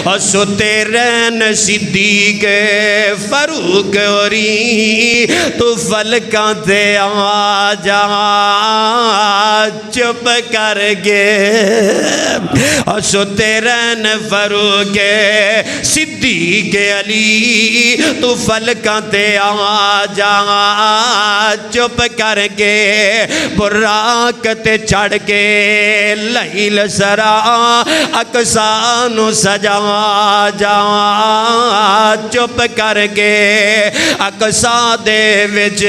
سوتے رہن صدیق فاروق اوری تو فلکاں تے آ جا چپ کر کے سوتے رہن فاروق صدیق علی تو فلکاں تے آ جا چپ کر کے براق تے چڑھ کے لیل سرا اقصانو سجا جا چپ کر کے اقصا دے وچ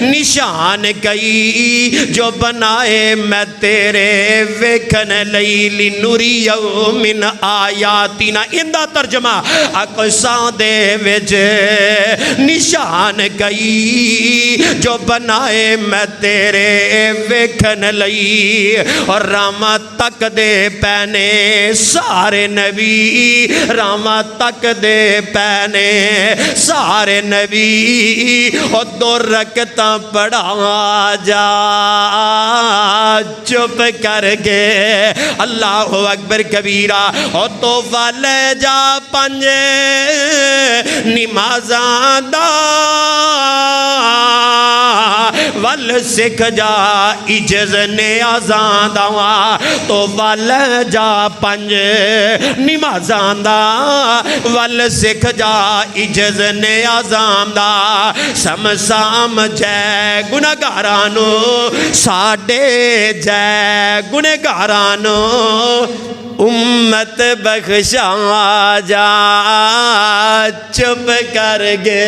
نشان کئی جو بنائے میں تیرے ویکھن لئی لنریو من آیاتنا اندہ ترجمہ اقصا دے وچ نشان کئی جو بنائے میں تیرے ویکھن لئی اور رحمت تک دے پینے سارے نبی رحمت تک دے پینے سارے نبی اور دو رکعتاں پڑھا جا چپ کر کے اللہ اکبر کبیرہ اور توفہ لے جا پنجے نمازاں دا ول سکھ جا اجز نیازاں دا تو ول جا پنج نمازاں دا ول سکھ جا اجز نیازاں دا سمسام جے گناہگارانو ساڈے جے گناہگارانو امت بخشا جا چپ کر گے